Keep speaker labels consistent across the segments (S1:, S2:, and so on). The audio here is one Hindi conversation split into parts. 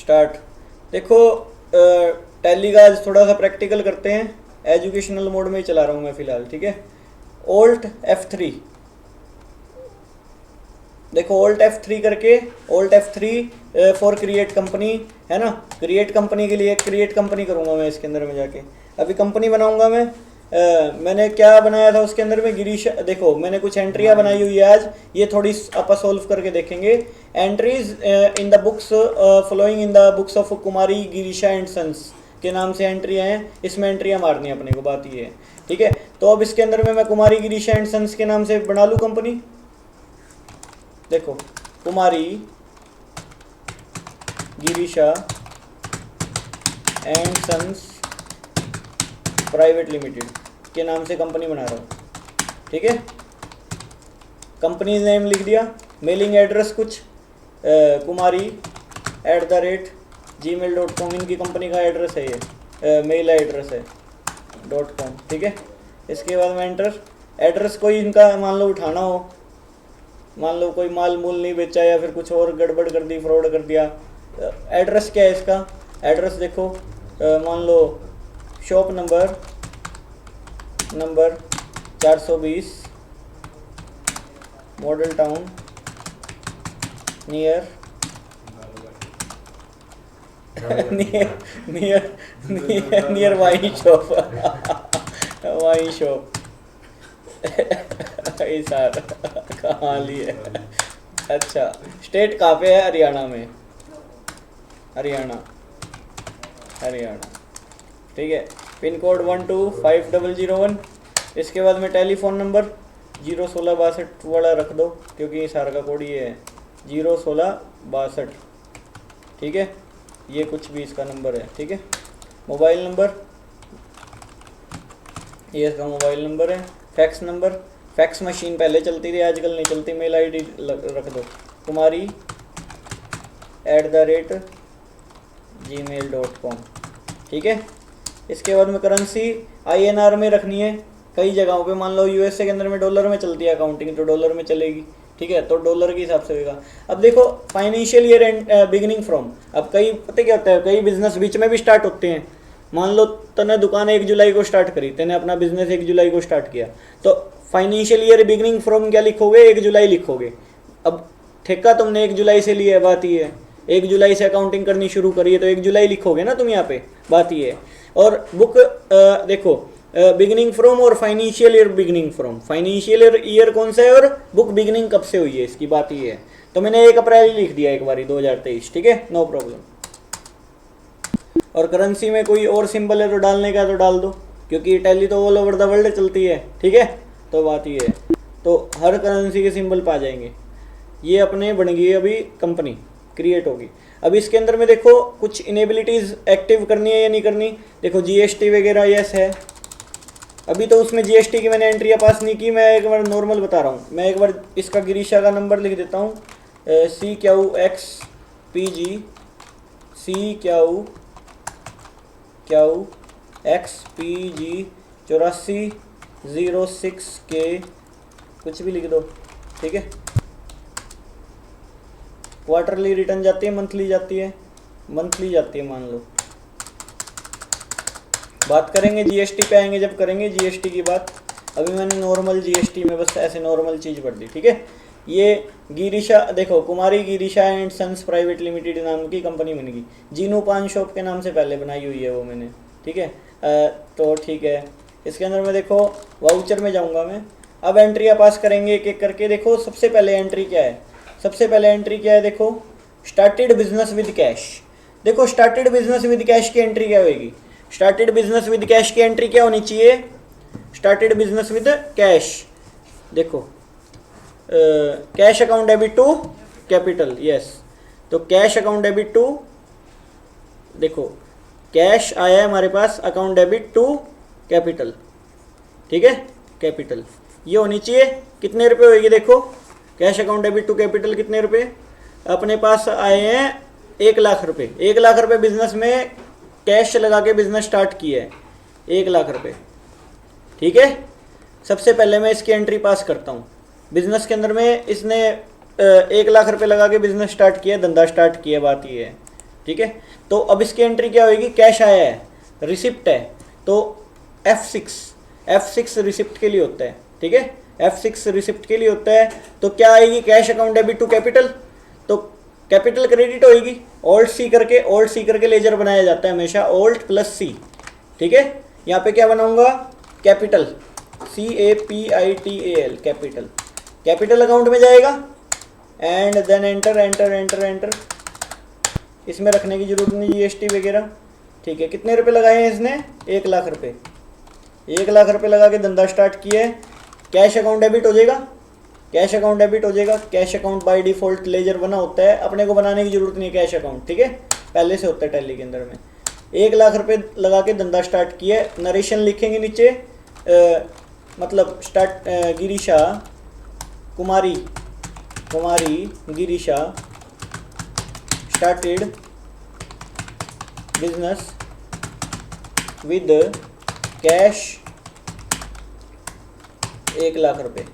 S1: स्टार्ट। देखो टैली का आज थोड़ा सा प्रैक्टिकल करते हैं, एजुकेशनल मोड में ही चला रहा हूँ मैं फ़िलहाल, ठीक है। Alt F3, देखो Alt F3 करके, Alt F3 for create company है ना। क्रिएट कंपनी के लिए क्रिएट कंपनी करूँगा मैं इसके अंदर में जाके, अभी कंपनी बनाऊँगा मैं। मैंने क्या बनाया था उसके अंदर में, गिरीश, देखो मैंने कुछ एंट्रियाँ बनाई हुई है आज, ये थोड़ी आपा सॉल्व करके देखेंगे। Entries in the books following in the books of Kumari Girisha and sons के नाम से एंट्रियाँ हैं, इसमें एंट्रियाँ मारनी है अपने को, बात ये है, ठीक है। तो अब इसके अंदर में मैं कुमारी गिरीशा एंड सन्स के नाम से बना लूँ कंपनी। देखो Kumari Girisha and sons private limited के नाम से कंपनी बना रहा हूँ, ठीक है। कंपनी नेम लिख दिया, मेलिंग एड्रेस कुछ kumari@gmail.com इनकी कंपनी का एड्रेस है, ये मेल एड्रेस है .com, ठीक है। इसके बाद मैं एंटर, एड्रेस कोई इनका मान लो उठाना हो, मान लो कोई माल मूल नहीं बेचा या फिर कुछ और गड़बड़ कर दी, फ्रॉड कर दिया। एड्रेस क्या है इसका, एड्रेस देखो मान लो shop number 420 model town near near wine shop wine shop sir कहाँ लिए, अच्छा स्टेट कहाँ पे है, हरियाणा में, हरियाणा, ठीक है। Pin code 125001। इसके बाद में टेलीफोन नंबर 01662 वाला रख दो, क्योंकि सारा का कोड ये है 01662, ठीक है। ये कुछ भी इसका नंबर है, ठीक है। मोबाइल नंबर, ये इसका मोबाइल नंबर है। फैक्स नंबर, फैक्स मशीन पहले चलती थी, आजकल नहीं चलती। मेल आईडी रख दो kumari@gmail.com, ठीक है। इसके बाद में करेंसी INR में रखनी है। कई जगहों पे मान लो USA के अंदर में डॉलर में चलती है अकाउंटिंग, तो डॉलर में चलेगी, ठीक है, तो डॉलर के हिसाब से होगा। अब देखो financial year and beginning from, अब कई पता क्या होता है, कई बिजनेस बीच में भी स्टार्ट होते हैं। मान लो तूने दुकान 1 जुलाई को स्टार्ट करी, तेने अपना बिजनेस 1 जुलाई को स्टार्ट किया, तो फाइनेंशियल ईयर बिगिनिंग फ्रॉम क्या लिखोगे, 1 जुलाई लिखोगे। अब ठेका तुमने 1 जुलाई से लिया है, बात ये है 1 जुलाई से अकाउंटिंग करनी शुरू करी है, तो 1 जुलाई लिखोगे ना तुम यहाँ पे, बात ये है। और बुक देखो बिगिनिंग फ्रॉम और financial year beginning from, financial year कौन सा है और बुक बिगिनिंग कब से हुई है, इसकी बात ये है। तो मैंने 1 अप्रैल लिख दिया एक बारी 2023, ठीक है, नो प्रॉब्लम। और करेंसी में कोई और सिंबल है तो डालने का तो डाल दो, क्योंकि टैली तो ऑल ओवर द वर्ल्ड चलती है, ठीक है, तो बात ये है। तो हर करेंसी के सिंबल पा जाएंगे। ये अपने बन गई अभी कंपनी, क्रिएट होगी। अब इसके अंदर में देखो कुछ इनेबिलिटीज़ एक्टिव करनी है या नहीं करनी। देखो GST वगैरह यस है, अभी तो उसमें GST की मैंने एंट्रियाँ पास नहीं की, मैं एक बार नॉर्मल बता रहा हूँ। मैं एक बार इसका गिरीशा का नंबर लिख देता हूँ, CQXPG CQXPG 8406K कुछ भी लिख दो, ठीक है। क्वार्टरली रिटर्न जाती है, मंथली जाती है, मंथली जाती है मान लो। बात करेंगे GST पे, आएंगे जब करेंगे GST की बात। अभी मैंने नॉर्मल GST में बस ऐसे नॉर्मल चीज़ पढ़ दी, ठीक है। ये गिरीशा, देखो Kumari Girisha and sons private limited नाम की कंपनी बन गई। जीनू पान शॉप के नाम से पहले बनाई हुई है वो मैंने, ठीक है। तो ठीक है, इसके अंदर मैं देखो वाउचर में जाऊँगा मैं। अब एंट्रियाँ पास करेंगे एक एक करके। देखो सबसे पहले एंट्री क्या है, सबसे पहले एंट्री क्या है, देखो स्टार्टेड बिजनेस विद कैश। देखो स्टार्टेड बिजनेस विद कैश की एंट्री क्या होगी, स्टार्टेड बिजनेस विद कैश की एंट्री क्या होनी चाहिए, स्टार्टेड बिजनेस विद कैश। देखो cash account debit to capital, yes, तो कैश अकाउंट डेबिट टू, देखो कैश आया है हमारे पास, अकाउंट डेबिट टू कैपिटल, ठीक है, कैपिटल ये होनी चाहिए। कितने रुपए होगी, देखो cash account debit to capital कितने रुपए अपने पास आए हैं, 1 लाख रुपए। 1 लाख रुपए बिजनेस में कैश लगा के बिजनेस स्टार्ट किया है, 1 लाख रुपए, ठीक है। सबसे पहले मैं इसकी एंट्री पास करता हूँ। बिजनेस के अंदर में इसने 1 लाख रुपए लगा के बिजनेस स्टार्ट किया, धंधा स्टार्ट किया, बात ये है, ठीक है। तो अब इसकी एंट्री क्या होगी, कैश आया है, रिसिप्ट है, तो F6 रिसिप्ट के लिए होता है, ठीक है, F6 रिसिप्ट के लिए होता है। तो क्या आएगी, cash account debit to capital, तो कैपिटल क्रेडिट होएगी, ऑल्ट सी करके लेजर बनाया जाता है हमेशा, ऑल्ट प्लस सी, ठीक है। यहाँ पे क्या बनाऊंगा, कैपिटल, CAPITAL, कैपिटल अकाउंट में जाएगा, एंड देन एंटर। इसमें रखने की जरूरत नहीं GST वगैरह, ठीक है। कितने रुपए लगाए हैं इसने, 1 लाख रुपए, 1 लाख रुपए लगा के धंधा स्टार्ट किया है। कैश अकाउंट डेबिट हो जाएगा, cash account by default ledger बना होता है, अपने को बनाने की जरूरत नहीं है कैश अकाउंट, ठीक है, पहले से होता है टैली के अंदर में। 1 लाख रुपए लगा के धंधा स्टार्ट किया है, नरेशन लिखेंगे नीचे, मतलब start Girisha Kumari Girisha started business with cash 1 lakh रुपए।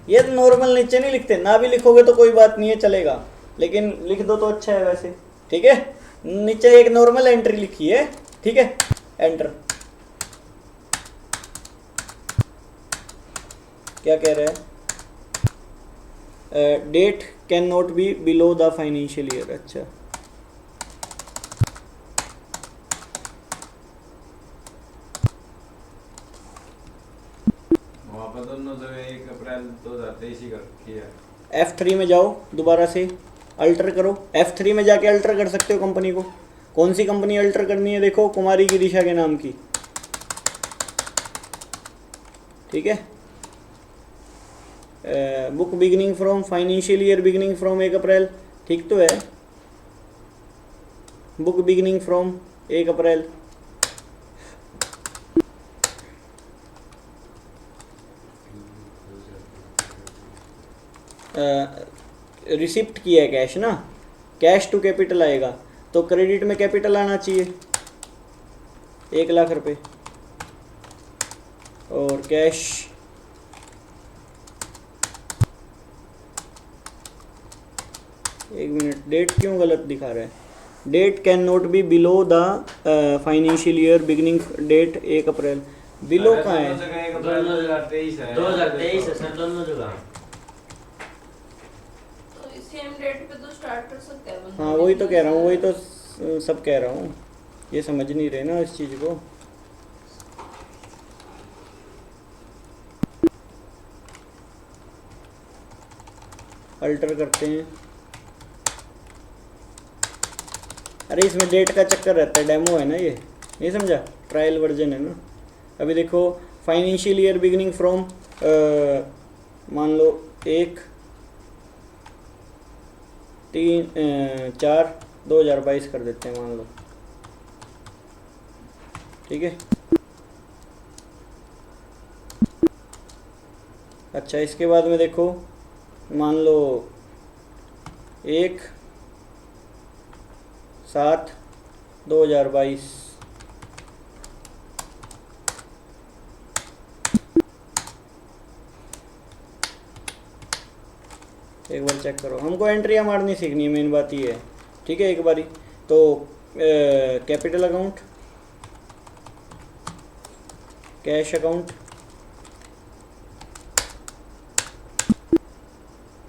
S1: ये नॉर्मल नीचे नहीं लिखते, ना भी लिखोगे तो कोई बात नहीं है, चलेगा, लेकिन लिख दो तो अच्छा है वैसे, ठीक है। नीचे एक नॉर्मल एंट्री लिखी है, ठीक है, एंटर। क्या कह रहा है, date can not be below the financial year, अच्छा,
S2: दोनों जगह 1 अप्रैल 2023 ही कर रखी है।
S1: F3 में जाओ, दोबारा से अल्टर करो, F3 में जाके अल्टर कर सकते हो कंपनी को। कौन सी कंपनी अल्टर करनी है, देखो कुमारी गिरीशा के नाम की, ठीक है। Book beginning from financial year beginning from 1 अप्रैल, ठीक तो है, book beginning from 1 April, receipt किया है कैश ना, कैश टू कैपिटल आएगा, तो क्रेडिट में कैपिटल आना चाहिए 1 लाख रुपए, और कैश एक मिनट, डेट क्यों गलत दिखा रहा है, date can not be below the financial year beginning date 1 April, below कहाँ है,
S2: 2023 है,
S3: 2023 है सर, दोनों जगह।
S4: सेम डेट पे तो स्टार्ट कर सकते हैं बंदा।
S1: हाँ वही तो कह रहा हूँ, वही तो सब कह रहा हूँ, ये समझ नहीं रहे ना इस चीज़ को। अल्टर करते हैं, अरे इसमें डेट का चक्कर रहता है, डेमो है ना ये, नहीं समझा, ट्रायल वर्जन है ना। अभी देखो फाइनेंशियल ईयर बिगिनिंग फ्रॉम मान लो 1/3/4/2022 कर देते हैं मान लो, ठीक है। अच्छा इसके बाद में देखो मान लो 1/7/2022, एक बार चेक करो, हमको एंट्रियाँ मारनी सीखनी है, मेन बात ये है, ठीक है। एक बारी तो कैपिटल अकाउंट, कैश अकाउंट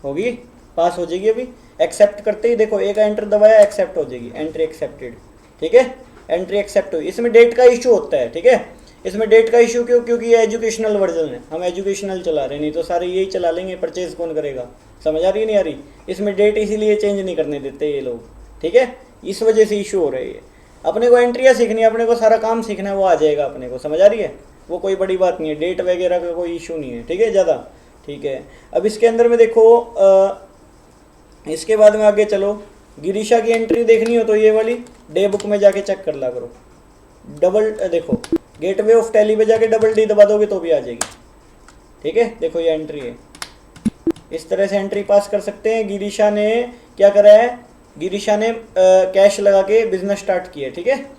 S1: होगी, पास हो जाएगी। अभी एक्सेप्ट करते ही देखो एक एंटर दबाया, एक्सेप्ट हो जाएगी, एंट्री एक्सेप्टेड, ठीक है, एंट्री एक्सेप्ट हुई। इसमें डेट का इशू होता है, ठीक है, इसमें डेट का इशू क्यों, क्योंकि ये एजुकेशनल वर्जन है, हम एजुकेशनल चला रहे हैं, नहीं तो सारे यही चला लेंगे, परचेज कौन करेगा, समझ आ रही नहीं आ रही। इसमें डेट इसीलिए चेंज नहीं करने देते ये लोग, ठीक है, इस वजह से इशू हो रही है। अपने को एंट्रियाँ सीखनी है, अपने को सारा काम सीखना है, वो आ जाएगा अपने को, समझ आ रही है, वो कोई बड़ी बात नहीं है, डेट वगैरह का कोई इशू नहीं है, ठीक है ज़्यादा, ठीक है। अब इसके अंदर में देखो इसके बाद में आगे चलो, गिरीशा की एंट्री देखनी हो तो ये वाली डे बुक में जाके चेक कर ला करो, डबल देखो गेटवे ऑफ टैली पे जाके डबल डी दबा दोगे तो भी आ जाएगी, ठीक है। देखो ये एंट्री है, इस तरह से एंट्री पास कर सकते हैं। गिरीशा ने क्या करा है, गिरीशा ने कैश लगा के बिजनेस स्टार्ट किया, ठीक है।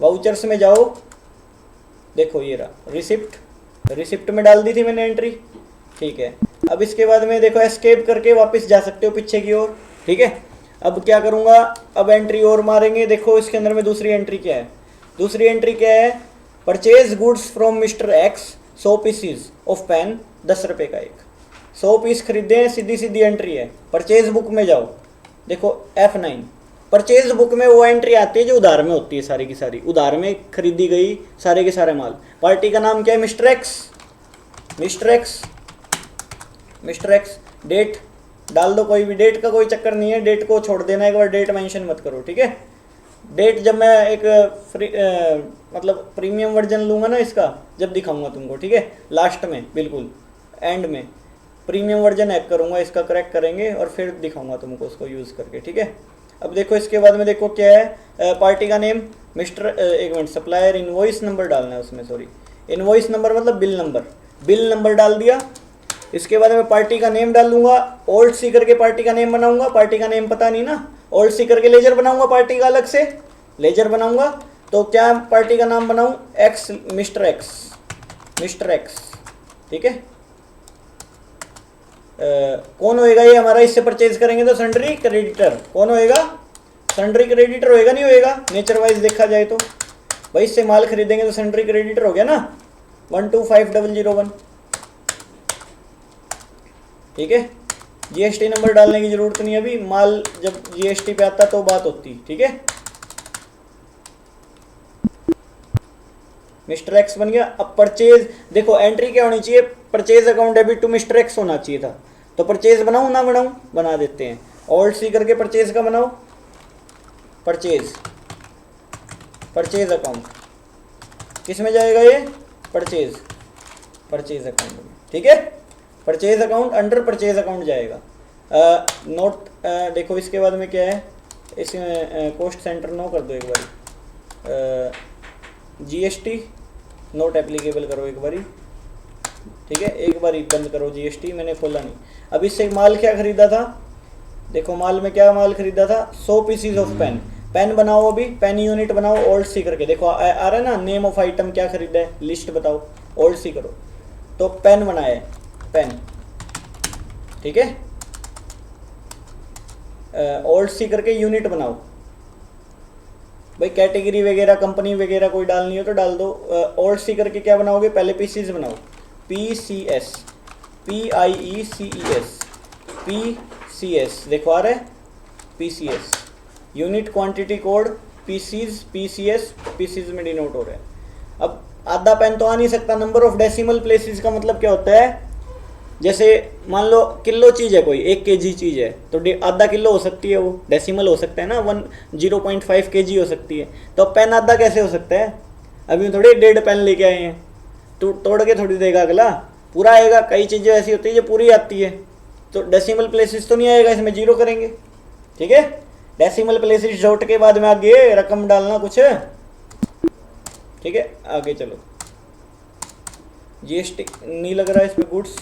S1: वाउचर्स में जाओ, देखो ये रहा रिसिप्ट, रिसिप्ट में डाल दी थी मैंने एंट्री, ठीक है। अब इसके बाद में देखो एस्केप करके वापस जा सकते हो पीछे की ओर, ठीक है। अब क्या करूंगा, अब एंट्री और मारेंगे। देखो इसके अंदर में दूसरी एंट्री क्या है, दूसरी एंट्री क्या है, purchase goods from mister X 100 pieces of pen, 10 रुपये का एक, 100 पीस खरीदे हैं, सीधी सीधी एंट्री है। परचेज बुक में जाओ, देखो F9, परचेज बुक में वो एंट्री आती है जो उधार में होती है, सारी की सारी उधार में खरीदी गई सारे के सारे माल। पार्टी का नाम क्या है, mister X, mister X, mister X. Date डाल दो, कोई भी डेट का कोई चक्कर नहीं है, डेट को छोड़ देना, एक बार डेट मेंशन मत करो, ठीक है। डेट जब मैं एक मतलब प्रीमियम वर्जन लूँगा ना इसका, जब दिखाऊंगा तुमको, ठीक है, लास्ट में बिल्कुल एंड में प्रीमियम वर्जन ऐड करूँगा इसका, करेक्ट करेंगे और फिर दिखाऊंगा तुमको उसको यूज़ करके, ठीक है। अब देखो इसके बाद में देखो क्या है, पार्टी का नेम मिस्टर, एक मिनट, सप्लायर इनवॉइस नंबर डालना है उसमें, सॉरी इनवॉइस नंबर मतलब बिल नंबर, बिल नंबर डाल दिया। इसके बाद में पार्टी का नेम डाल दूंगा, ओल्ड सी करके पार्टी का नेम बनाऊंगा, पार्टी का नेम पता नहीं ना, ओल्ड सी करके लेजर बनाऊंगा, पार्टी का अलग से लेजर बनाऊंगा। तो क्या पार्टी का नाम बनाऊं, x, mister X, mister X, ठीक है। कौन होएगा ये हमारा, इससे परचेज करेंगे तो सन्ड्री क्रेडिटर, कौन होएगा, सन्ड्री क्रेडिटर होएगा, नहीं होएगा, नेचर वाइज देखा जाए तो भाई इससे माल खरीदेंगे तो सन्ड्री क्रेडिटर हो गया ना, 125001, ठीक है। जीएसटी नंबर डालने की जरूरत नहीं, अभी माल जब जीएसटी पे आता तो बात होती, ठीक है। मिस्टर एक्स बन गया। अब परचेज देखो एंट्री क्या होनी चाहिए, purchase account debit to mister X होना चाहिए था, तो परचेज बनाऊं ना बनाऊं, बना देते हैं, ऑल्ट सी करके परचेज का बनाओ, परचेज, परचेज अकाउंट किस में जाएगा ये, परचेज, परचेज अकाउंट में, ठीक है। Purchase account under purchase account जाएगा। नोट देखो इसके बाद में क्या है, इसमें कॉस्ट सेंटर नो कर दो एक बार, जीएसटी नोट एप्लीकेबल करो एक बारी, ठीक है, एक बारी बंद करो जीएसटी, मैंने खोला नहीं। अब इससे माल क्या खरीदा था, देखो माल में क्या माल खरीदा था, 100 पीसीज ऑफ पेन, पेन बनाओ, अभी पेन यूनिट बनाओ, ओल्ड सी करके देखो आ रहा है ना, नेम ऑफ आइटम क्या खरीदा है, लिस्ट बताओ, ओल्ड सी करो, तो पेन बनाया है, पेन, ठीक है। ओल्ड सी करके यूनिट बनाओ, भाई कैटेगरी वगैरह कंपनी वगैरह कोई डालनी हो तो डाल दो। ओल्ड सी करके क्या बनाओगे, पहले पीसीज बनाओ, PCS, PIECES, PCS देखो आ रहा है, PCS, unit quantity code, pieces में डिनोट हो रहा है। अब आधा पेन तो आ नहीं सकता, नंबर ऑफ डेसिमल प्लेसेस का मतलब क्या होता है, जैसे मान लो किलो चीज़ है कोई, 1 kg चीज़ है तो आधा किलो हो सकती है, वो डेसिमल हो सकता है ना, 0.5 kg हो सकती है, तो पेन आधा कैसे हो सकता है, अभी थोड़ी 1.5 पेन लेके आए हैं, तो तोड़ के थोड़ी देगा अगला, पूरा आएगा। कई चीज़ें ऐसी होती है जो पूरी आती है, तो डेसिमल प्लेसेस तो नहीं आएगा, इसमें 0 करेंगे, ठीक है। डेसिमल प्लेसेस जोड़ के बाद में आगे रकम डालना कुछ, ठीक है। आगे चलो, जीएसटी नहीं लग रहा है इसमें, गुड्स,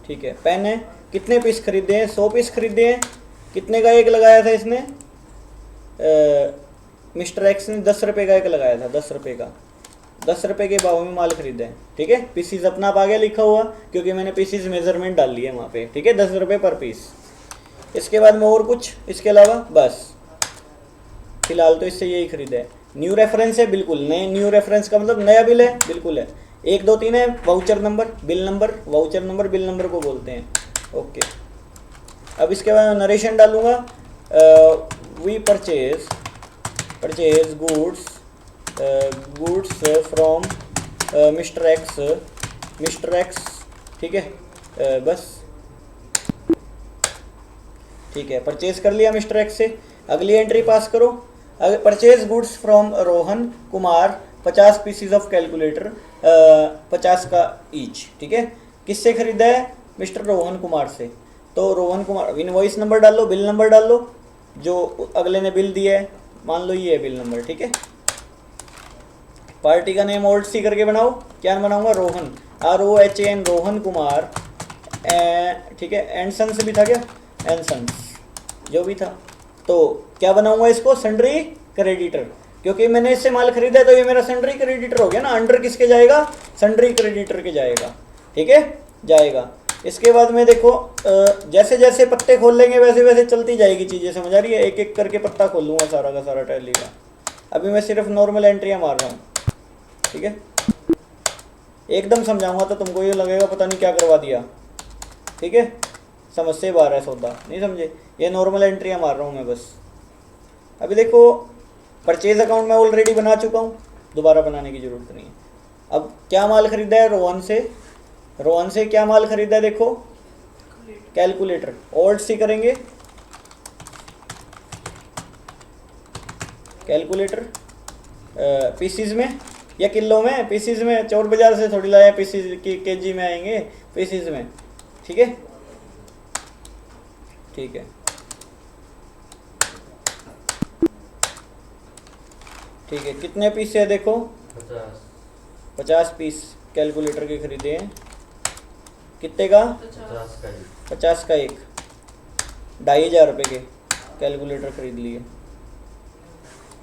S1: ठीक है। पेन है, कितने पीस खरीदे हैं, 100 पीस खरीदे हैं, कितने का एक लगाया था इसने, मिस्टर एक्स ने 10 रुपये का एक लगाया था, 10 रुपये का, 10 रुपये के भाव में माल खरीदे हैं, ठीक है। पीसीज अपना आप आगे लिखा हुआ क्योंकि मैंने पीसीज मेजरमेंट डाल लिए वहाँ पे, ठीक है, 10 रुपये पर पीस। इसके बाद में और कुछ इसके अलावा, बस फिलहाल तो इससे यही खरीदा है। न्यू रेफरेंस है, बिल्कुल नए, न्यू रेफरेंस का मतलब नया बिल है, बिल्कुल है। 1 2 3 है, voucher number, bill number, voucher number bill number को बोलते हैं, ओके। अब इसके बाद नरेशन डालूंगा, we purchase goods from mister X, ठीक है, बस ठीक है, परचेज कर लिया मिस्टर एक्स से। अगली एंट्री पास करो, purchase goods from Rohan Kumar 50 PCs of calculator, 50 का ईच, ठीक है। किससे खरीदा है, मिस्टर रोहन कुमार से, तो रोहन कुमार, इनवॉइस नंबर डाल लो, बिल नंबर डाल लो, जो अगले ने बिल दिया है, मान लो ये है बिल नंबर, ठीक है। पार्टी का नेम ओल्ड सी करके बनाओ, क्या बनाऊंगा, रोहन, ROHN, रोहन कुमार, ठीक है, एंड सन्स भी था क्या, एंड सन्स जो भी था, तो क्या बनाऊंगा इसको, सन्ड्री क्रेडिटर, क्योंकि मैंने इससे माल खरीदा है तो ये मेरा सन्ड्री क्रेडिटर हो गया ना, अंडर किसके जाएगा, सन्ड्री क्रेडिटर के जाएगा, ठीक है, जाएगा। इसके बाद में देखो जैसे जैसे पत्ते खोल लेंगे वैसे वैसे चलती जाएगी चीज़ें, समझ आ रही है। एक एक करके पत्ता खोलूँगा सारा का सारा टैली का। अभी मैं सिर्फ नॉर्मल एंट्रियाँ मार रहा हूँ, ठीक है। एकदम समझाऊंगा तो तुमको ये लगेगा पता नहीं क्या करवा दिया, ठीक है। समझ से बाहर है सौदा, नहीं समझे। ये नॉर्मल एंट्रियाँ मार रहा हूँ मैं बस। अभी देखो परचेज अकाउंट मैं ऑलरेडी बना चुका हूँ, दोबारा बनाने की ज़रूरत नहीं है। अब क्या माल खरीदा है रोहन से, रोहन से क्या माल खरीदा है देखो, कैलकुलेटर। ऑल्ट सी करेंगे कैलकुलेटर पीसीज में या किलो में, पीसीज में। चोर बाजार से थोड़ी लाया, पीसीज की केजी में आएंगे, पीसीज में, ठीक है। ठीक है, ठीक है। कितने पीस है देखो, 50 पीस कैलकुलेटर के खरीदे हैं। कितने का, 50 का एक, 2500 रुपये के कैलकुलेटर खरीद लिए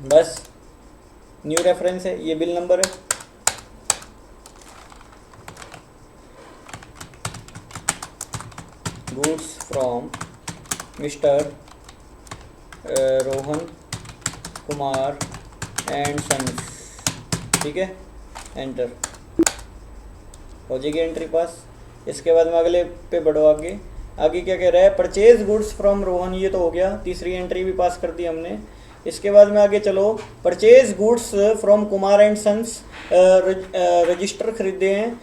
S1: बस। न्यू रेफरेंस है, ये बिल नंबर है। Goods from mister Rohan Kumar and sons, ठीक है। एंटर हो जाएगी एंट्री पास। इसके बाद में अगले पे बढ़ो आगे। आगे क्या कह रहा है, परचेज गुड्स फ्रॉम रोहन, ये तो हो गया, तीसरी एंट्री भी पास कर दी हमने। इसके बाद में आगे चलो, purchase goods from Kumar and sons, register खरीदे हैं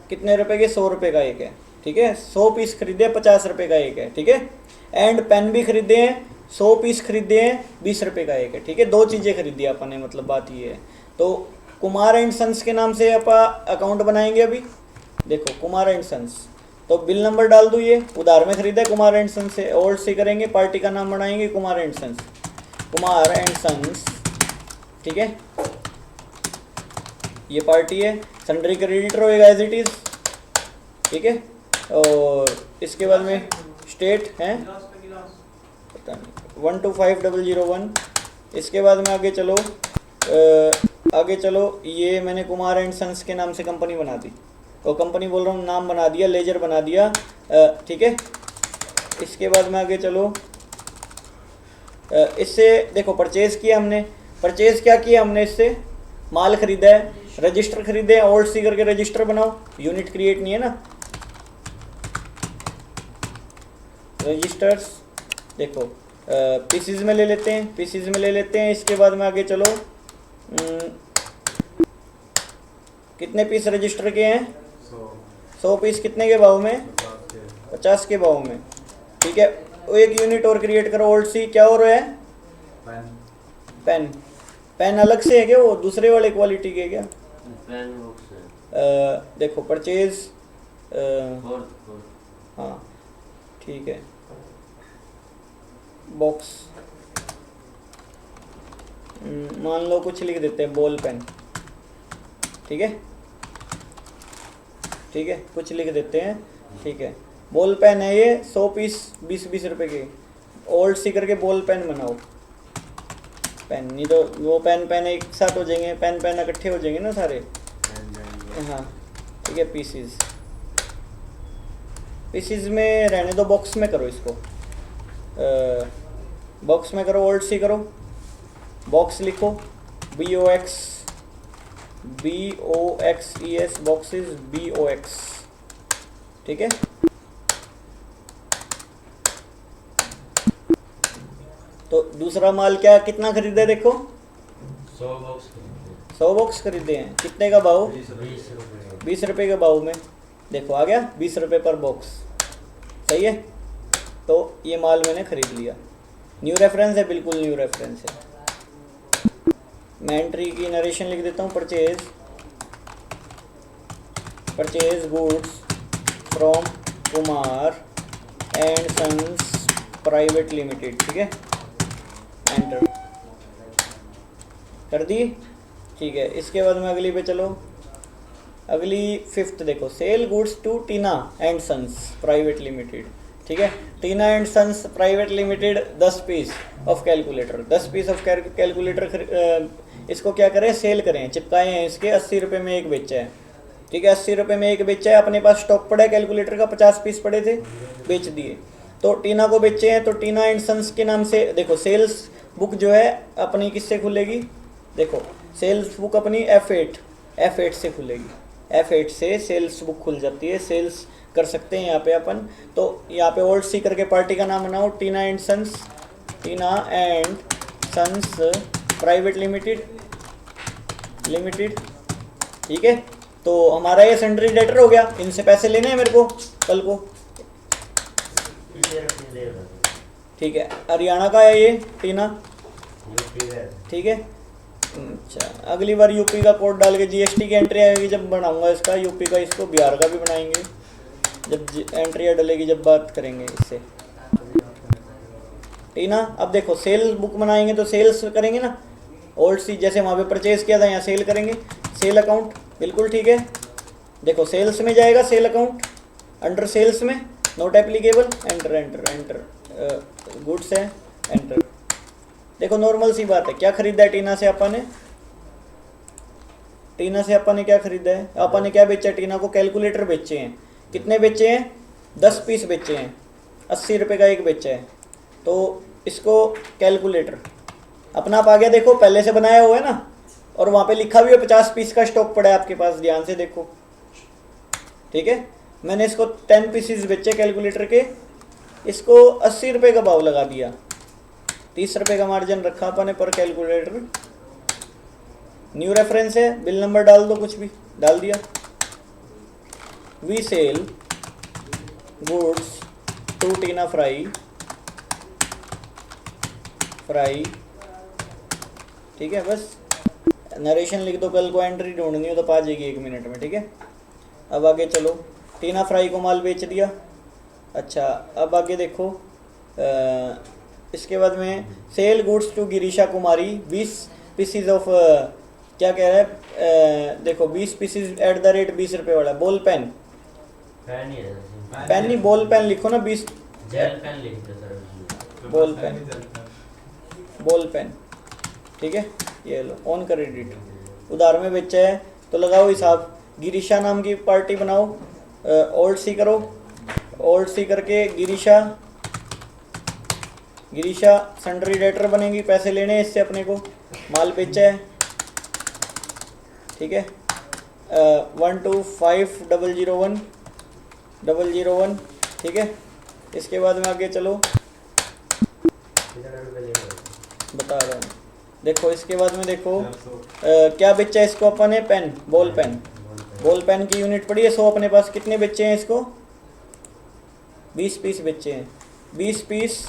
S1: कितने रुपए के, 100 रुपये का एक है, ठीक है। 100 पीस खरीदे, 50 रुपये का एक है, ठीक है। एंड पेन भी खरीदे हैं, 100 पीस खरीदे हैं, 20 रुपये का एक है, ठीक है। 2 चीज़ें खरीदी अपन ने, मतलब बात ये है। तो कुमार एंड सन्स के नाम से आप अकाउंट बनाएंगे। अभी देखो कुमार एंड सन्स, तो बिल नंबर डाल दूँ, ये उधार में खरीदा है कुमार एंड सन्स से। ओल्ड सी करेंगे, पार्टी का नाम बनाएंगे Kumar and sons, Kumar and sons, ठीक है। ये पार्टी है, सन्ड्री क्रेडिटर होएगा एज इट इज़, ठीक है। और इसके बाद में स्टेट है पता नहीं 125001। इसके बाद में आगे चलो, आगे चलो। ये मैंने कुमार एंड सन्स के नाम से कंपनी बना दी, और कंपनी बोल रहा हूँ, नाम बना दिया, लेजर बना दिया, ठीक है। इसके बाद में आगे चलो, इससे देखो परचेज़ किया हमने। परचेज़ क्या किया हमने, इससे माल खरीदा है, रजिस्टर खरीदे हैं। ओल्ड सी करके रजिस्टर बनाओ, यूनिट क्रिएट नहीं है ना। रजिस्टर्स देखो पीसीज में ले लेते हैं, पीसीज में ले लेते हैं। इसके बाद में आगे चलो, कितने पीस रजिस्टर के हैं, 100 पीस कितने के भाव में, 50 के भाव में, ठीक है। वो एक यूनिट और क्रिएट करो। ओल्ड सी क्या हो रहा है, पेन। पेन अलग से है क्या, वो दूसरे वाले क्वालिटी के क्या,
S3: पेन बॉक्स है।
S1: देखो परचेज, हाँ ठीक है, बॉक्स मान लो कुछ लिख देते हैं, बॉल पेन, ठीक है, ठीक है, कुछ लिख देते हैं, ठीक है। बॉल पेन है ये, 100 पीस 20-20 रुपए के। ओल्ड सी करके बॉल पेन बनाओ। पेन नहीं तो वो पेन एक साथ हो जाएंगे, पेन इकट्ठे हो जाएंगे ना सारे, हाँ ठीक है। पीसीज में रहने दो, बॉक्स में करो इसको, बॉक्स में करो। ओल्ड सी करो, बॉक्स लिखो, BOXES, बॉक्सेस BOX, ठीक है। तो दूसरा माल क्या कितना खरीदा देखो, 100 बॉक्स खरीदे हैं। कितने का भाव, 20 रुपये के भाव में। देखो आ गया 20 रुपये पर बॉक्स, सही है। तो ये माल मैंने खरीद लिया। न्यू रेफरेंस है, बिल्कुल न्यू रेफरेंस है। मैं एंट्री की नरेशन लिख देता हूँ, purchase goods from Kumar and sons private limited, ठीक है। एंटर कर दी, ठीक है। इसके बाद में अगली पे चलो, अगली 5th देखो, sell goods to Tina and sons private limited, ठीक है। Tina and sons private limited 10 piece of calculator, 10 piece of calculator इसको क्या करें, सेल करें, चिपकाए हैं इसके, 80 रुपये में एक बेचा है, ठीक है। 80 रुपये में एक बेचा है, अपने पास स्टॉक पड़ा है कैलकुलेटर का, 50 पीस पड़े थे, बेच दिए। तो टीना को बेचे हैं, तो टीना एंड सन्स के नाम से देखो सेल्स बुक जो है अपनी किससे खुलेगी, देखो सेल्स बुक अपनी F8 से खुलेगी। F8 से सेल्स बुक खुल जाती है, सेल्स कर सकते हैं यहाँ पे अपन। तो यहाँ पे ओल्ड सीकर के पार्टी का नाम बनाओ, टीना एंड सन्स प्राइवेट लिमिटेड, ठीक है। तो हमारा ये सन्ड्री डेटर हो गया, इनसे पैसे लेने हैं मेरे को कल को, ठीक है। हरियाणा का है ये टीना, ठीक है। अच्छा, अगली बार यूपी का कोड डाल के जीएसटी की एंट्री आएगी जब बनाऊंगा इसका, यूपी का, इसको बिहार का भी बनाएंगे जब एंट्री डलेगी, जब बात करेंगे इससे। टीना अब देखो सेल बुक बनाएंगे तो सेल्स करेंगे ना, ओल्ड सी जैसे वहाँ पे परचेज किया था यहाँ सेल करेंगे, सेल अकाउंट, बिल्कुल ठीक है। देखो सेल्स में जाएगा सेल अकाउंट, अंडर सेल्स में नोट एप्लीकेबल, एंटर गुड्स है, एंटर। देखो नॉर्मल सी बात है, क्या खरीदा है टीना से अपन ने, क्या खरीदा है, अपन ने क्या बेचा है, टीना को कैलकुलेटर बेचे हैं। कितने बेचे हैं, 10 पीस बेचे हैं, 80 रुपये का एक बेचा है। तो इसको कैलकुलेटर अपना आप आ गया, देखो पहले से बनाया हुआ है ना, और वहाँ पे लिखा भी है 50 पीस का स्टॉक पड़ा है आपके पास, ध्यान से देखो, ठीक है। मैंने इसको 10 पीसीज बेचे कैलकुलेटर के, इसको 80 रुपये का भाव लगा दिया, 30 रुपये का मार्जिन रखा अपन ने पर कैलकुलेटर। न्यू रेफरेंस है, बिल नंबर डाल दो, कुछ भी डाल दिया। We sell goods to Tina Fry, ठीक है। बस नरेशन लिख दो, कल को एंट्री ढूंढनी हो तो पा जाएगी 1 मिनट में, ठीक है। अब आगे चलो, टीना फ्राई को माल बेच दिया। अच्छा अब आगे देखो, इसके बाद में sell goods to Girisha Kumari 20 pieces of, क्या कह रहा है, देखो 20 पीसीज एट द रेट 20 रुपये वाला। बॉल पेन, पेन नहीं बॉल पेन लिखो ना, 20
S3: जेल पेन लिख दो सर,
S1: बॉल पेन, ठीक है। ये लो ऑन क्रेडिट, उधार में बेचा है तो लगाओ हिसाब। गिरीशा नाम की पार्टी बनाओ, ओल्ड सी करो, ओल्ड सी करके गिरीशा सन्ड्री डेटर बनेगी, पैसे लेने हैं इससे अपने को, माल बेचा है, ठीक है। 125001 ठीक है। इसके बाद में आगे चलो, बता रहा हूँ, देखो इसके बाद में देखो क्या बेचा है इसको अपन ने, पेन, बॉल पेन की यूनिट पड़ी है 100 अपने पास। कितने बेचे हैं इसको, 20 पीस बेचे हैं। 20 पीस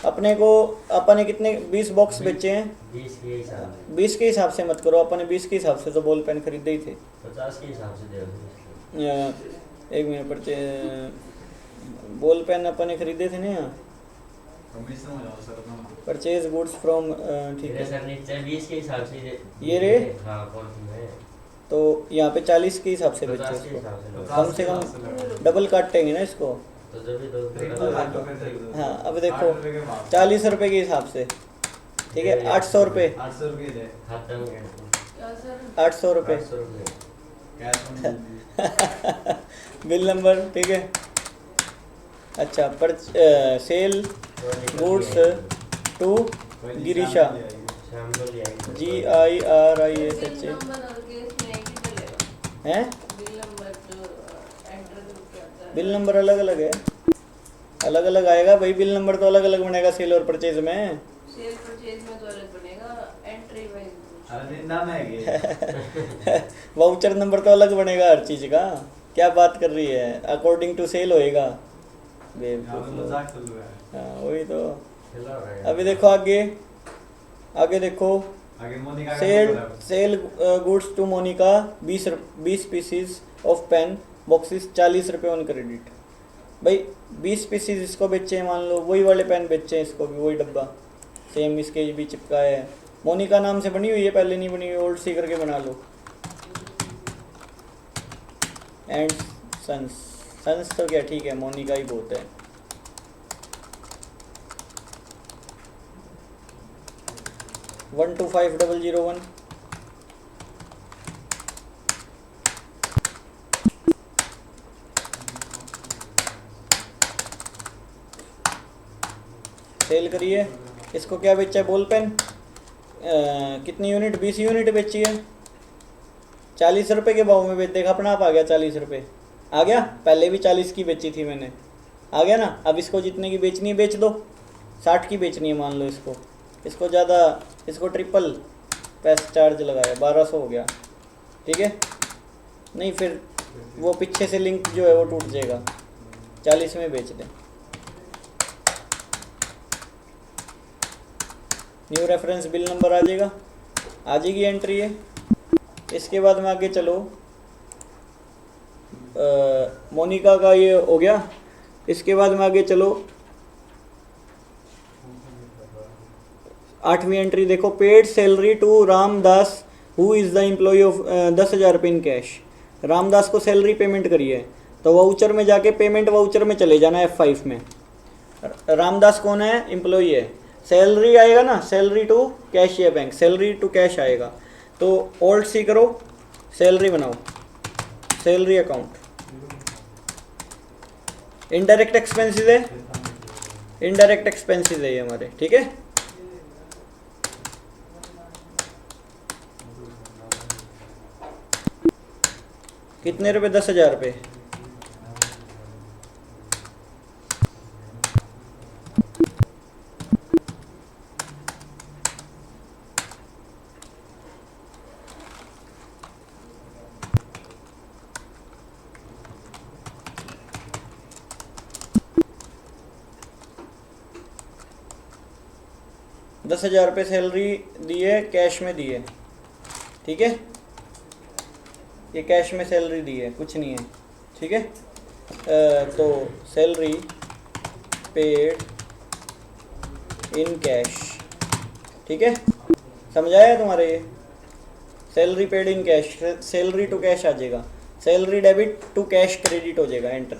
S1: अपने को, अपन ने कितने 20 बॉक्स बेचे हैं, 20 के हिसाब से मत करो, अपन ने 20 के हिसाब से तो बॉल पेन खरीदे ही थे,
S3: 50 के हिसाब से दे।
S1: 1 मिनट पर बॉल पेन अपन ने खरीदे थे ना यहाँ, परचेज गुड्स फ्रॉम, ठीक है
S3: सर नीचे 20 के हिसाब से
S1: ये रे,
S3: हाँ कौन है,
S1: तो यहाँ पे 40 के हिसाब से बेचे इसको, कम से कम डबल काटेंगे ना इसको,
S3: तो जब भी दो।
S1: हाँ अब देखो 40 रुपये के हिसाब से, ठीक है। 800 रुपये, 800 रुपये बिल नंबर, ठीक है। अच्छा पर sell goods to Girisha, GIRISH हैं, बिल नंबर अलग अलग है, अलग अलग आएगा भाई, बिल नंबर तो अलग अलग बनेगा सेल और परचेज में,
S4: सेल परचेज में तो अलग बनेगा, एंट्री वाइज
S1: वाउचर नंबर तो अलग बनेगा हर चीज का, क्या बात कर रही है, अकॉर्डिंग टू सेल होएगा। हाँ वही तो। अभी देखो आगे देखो, sell goods to Monica 20 pieces of pen boxes 40 रुपये ऑन क्रेडिट। भाई 20 पीसीज इसको बेचे हैं, मान लो वही वाले पेन बेचे हैं इसको भी, वही डब्बा सेम इसके भी चिपका है, मोनिका नाम से बनी हुई है, पहले नहीं बनी हुई, ओल्ड सी करके बना लो। एंड सन्स तो क्या, ठीक है मोनिका ही बहुत है। वन 25001 सेल करी है। इसको क्या बेचा है, बॉल पेन, कितनी यूनिट, 20 यूनिट बेची है, 40 रुपये के भाव में बेच, देखा अपना आप आ गया 40 रुपये, आ गया। पहले भी 40 की बेची थी मैंने, आ गया ना। अब इसको जितने की बेचनी है बेच दो, 60 की बेचनी है मान लो, इसको ज़्यादा, इसको ट्रिपल पैसा चार्ज लगाया, 1200 हो गया, ठीक है। नहीं फिर वो पीछे से लिंक जो है वो टूट जाएगा, 40 में बेच दें। न्यू रेफरेंस बिल नंबर आ जाएगा, आ जाएगी एंट्री है। इसके बाद में आगे चलो, मोनिका का ये हो गया। इसके बाद में आगे चलो, 8वीं एंट्री देखो, paid salary to Ramdas who is the employ of 10,000 रुपये इन कैश। रामदास को सैलरी पेमेंट करी है, तो वाउचर में जाके पेमेंट वाउचर में चले जाना है F5 में। रामदास कौन है, एम्प्लॉय है। सैलरी आएगा ना, सैलरी टू कैश या बैंक, सैलरी टू कैश आएगा, तो Alt C करो, सैलरी बनाओ, सैलरी अकाउंट। इनडायरेक्ट एक्सपेंसेस है, इनडायरेक्ट एक्सपेंसेस है ये हमारे, ठीक है। कितने रुपए, 10,000 रुपये। दस 10,000 रुपये सैलरी दी है, कैश में दी है, ठीक है। ये कैश में सैलरी दी है, कुछ नहीं है, ठीक है। तो सैलरी पेड इन कैश, ठीक है, समझ आया तुम्हारे ये। Salary paid in cash, salary to cash आ जाएगा, salary debit to cash credit हो जाएगा, एंटर।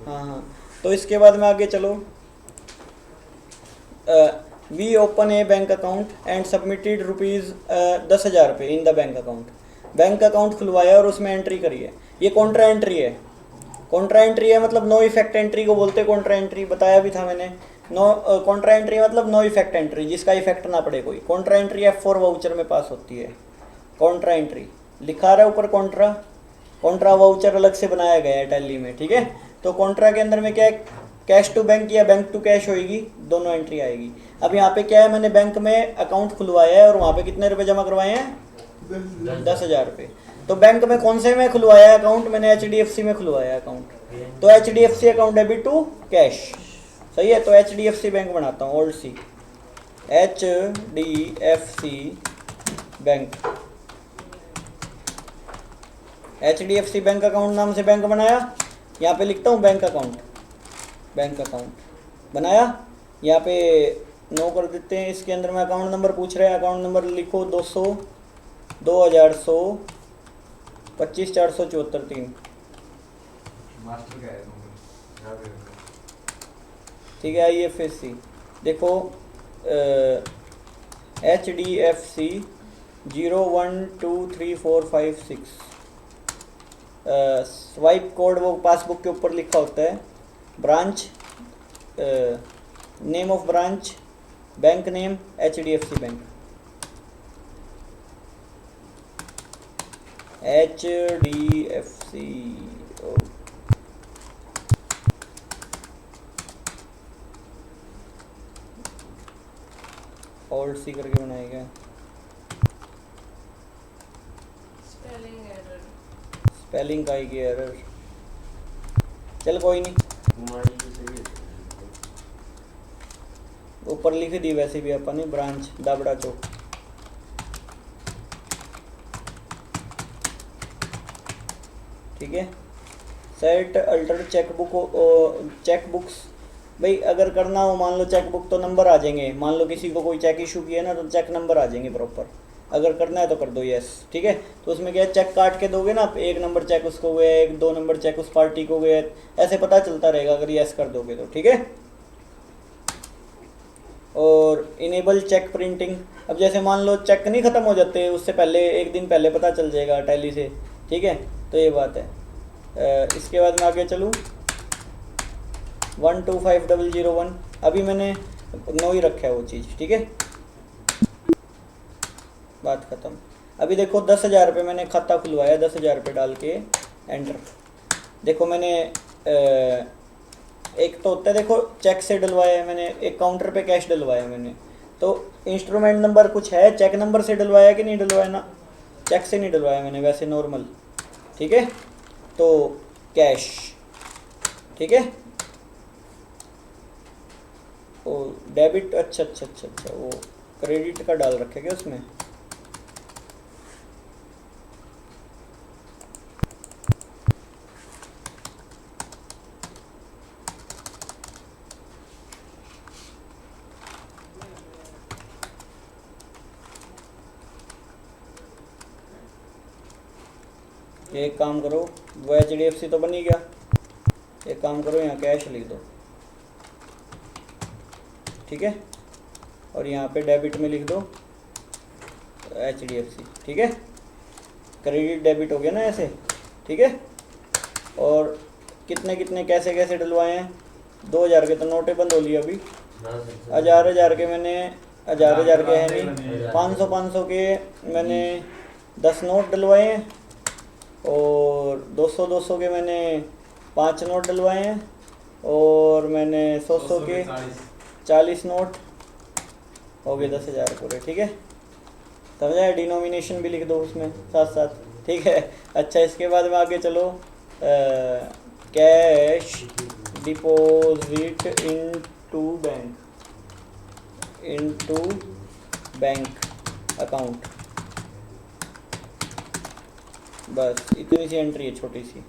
S1: हाँ हाँ, तो इसके बाद में आगे चलो, we open a bank account and submitted rupees 10,000 रुपये in the bank account. Bank account खुलवाया और उसमें एंट्री करी है, ये कॉन्ट्रा एंट्री है। कॉन्ट्रा एंट्री है मतलब नो इफेक्ट एंट्री को बोलते हैं कॉन्ट्रा एंट्री, बताया भी था मैंने। नो कॉन्ट्रा एंट्री मतलब नो इफेक्ट एंट्री, जिसका इफेक्ट ना पड़े कोई। कॉन्ट्रा एंट्री F4 वाउचर में पास होती है। कॉन्ट्रा एंट्री लिखा रहा है ऊपर, कॉन्ट्रा, कॉन्ट्रा वाउचर अलग से बनाया गया है टैली में, ठीक है। तो कॉन्ट्रा के अंदर में क्या है, कैश टू बैंक या बैंक टू कैश होएगी, दोनों एंट्री आएगी। अब यहाँ पे क्या है, मैंने बैंक में अकाउंट खुलवाया है और वहाँ पे कितने रुपए जमा करवाए हैं, 10,000 रुपये। तो बैंक में कौन से में खुलवाया अकाउंट, मैंने HDFC में खुलवाया अकाउंट, तो HDFC account debit to cash, सही है। तो HDFC बैंक बनाता हूँ, Alt C, HDFC bank, HDFC bank account नाम से बैंक बनाया। यहाँ पे लिखता हूँ बैंक अकाउंट, बैंक अकाउंट बनाया, यहाँ पे नो कर देते हैं। इसके अंदर में अकाउंट नंबर पूछ रहे हैं, अकाउंट नंबर लिखो 200 2100 25 474 3,
S2: मास्टर का है नंबर,
S1: ठीक है। IFSC देखो, HDFC 012345 स्वाइप कोड वो पासबुक के ऊपर लिखा होता है। Branch, name of branch, bank name HDFC bank, HDFC। Alt C करके बनाएगा,
S4: स्पेलिंग एरर,
S1: स्पेलिंग का आएगी एरर, चल कोई नहीं,
S3: कुमारी की सही है।
S1: ऊपर लिख दी वैसे भी अपन ने, ब्रांच दाबड़ा चौक, ठीक है। सेट अल्टर चेकबुक, चेकबुक्स भाई अगर करना हो, मान लो चेकबुक तो नंबर आ जाएंगे, मान लो किसी को कोई चेक इशू किया ना तो चेक नंबर आ जाएंगे प्रॉपर। अगर करना है तो कर दो यस, ठीक है। तो उसमें क्या है, चेक काट के दोगे ना, 1 नंबर चेक उसको गया, 1-2 नंबर चेक उस पार्टी को गया, ऐसे पता चलता रहेगा अगर यस कर दोगे तो, ठीक है। और इनेबल चेक प्रिंटिंग, अब जैसे मान लो चेक नहीं ख़त्म हो जाते, उससे पहले 1 दिन पहले पता चल जाएगा टैली से, ठीक है। तो ये बात है। इसके बाद मैं आगे चलूँ, 125001, अभी मैंने नो ही रखा है वो चीज़, ठीक है, बात खत्म। अभी देखो 10,000 रुपये मैंने खाता खुलवाया, 10,000 रुपये डाल के एंटर। देखो मैंने एक तो होता है, देखो चेक से डलवाया है मैंने, एक काउंटर पे कैश डलवाया है मैंने, तो इंस्ट्रूमेंट नंबर कुछ है, चेक नंबर से डलवाया कि नहीं डलवाया ना, चेक से नहीं डलवाया मैंने, वैसे नॉर्मल, ठीक है। तो कैश, ठीक है, ओ डेबिट, अच्छा अच्छा अच्छा अच्छा, वो क्रेडिट का डाल रखे क्या उसमें, एक काम करो, वो HDFC तो बन ही गया, एक काम करो यहाँ कैश लिख दो, ठीक है, और यहाँ पे डेबिट में लिख दो HDFC, ठीक है, क्रेडिट डेबिट हो गया ना ऐसे, ठीक है। और कितने कितने कैसे कैसे डलवाए हैं, 2,000 के तो नोटें बंद हो लिए अभी, 1,000 के मैंने, 1,000 के है नहीं, 500 के मैंने 10 नोट डलवाए हैं, और 200 के मैंने 5 नोट डलवाए हैं, और मैंने 100 के 40 नोट, हो गए 10,000 पूरे, ठीक है, समझा। डिनोमिनेशन भी लिख दो उसमें साथ साथ, ठीक है। अच्छा, इसके बाद में आगे चलो, cash deposit into bank account, बस इतनी सी एंट्री है छोटी सी,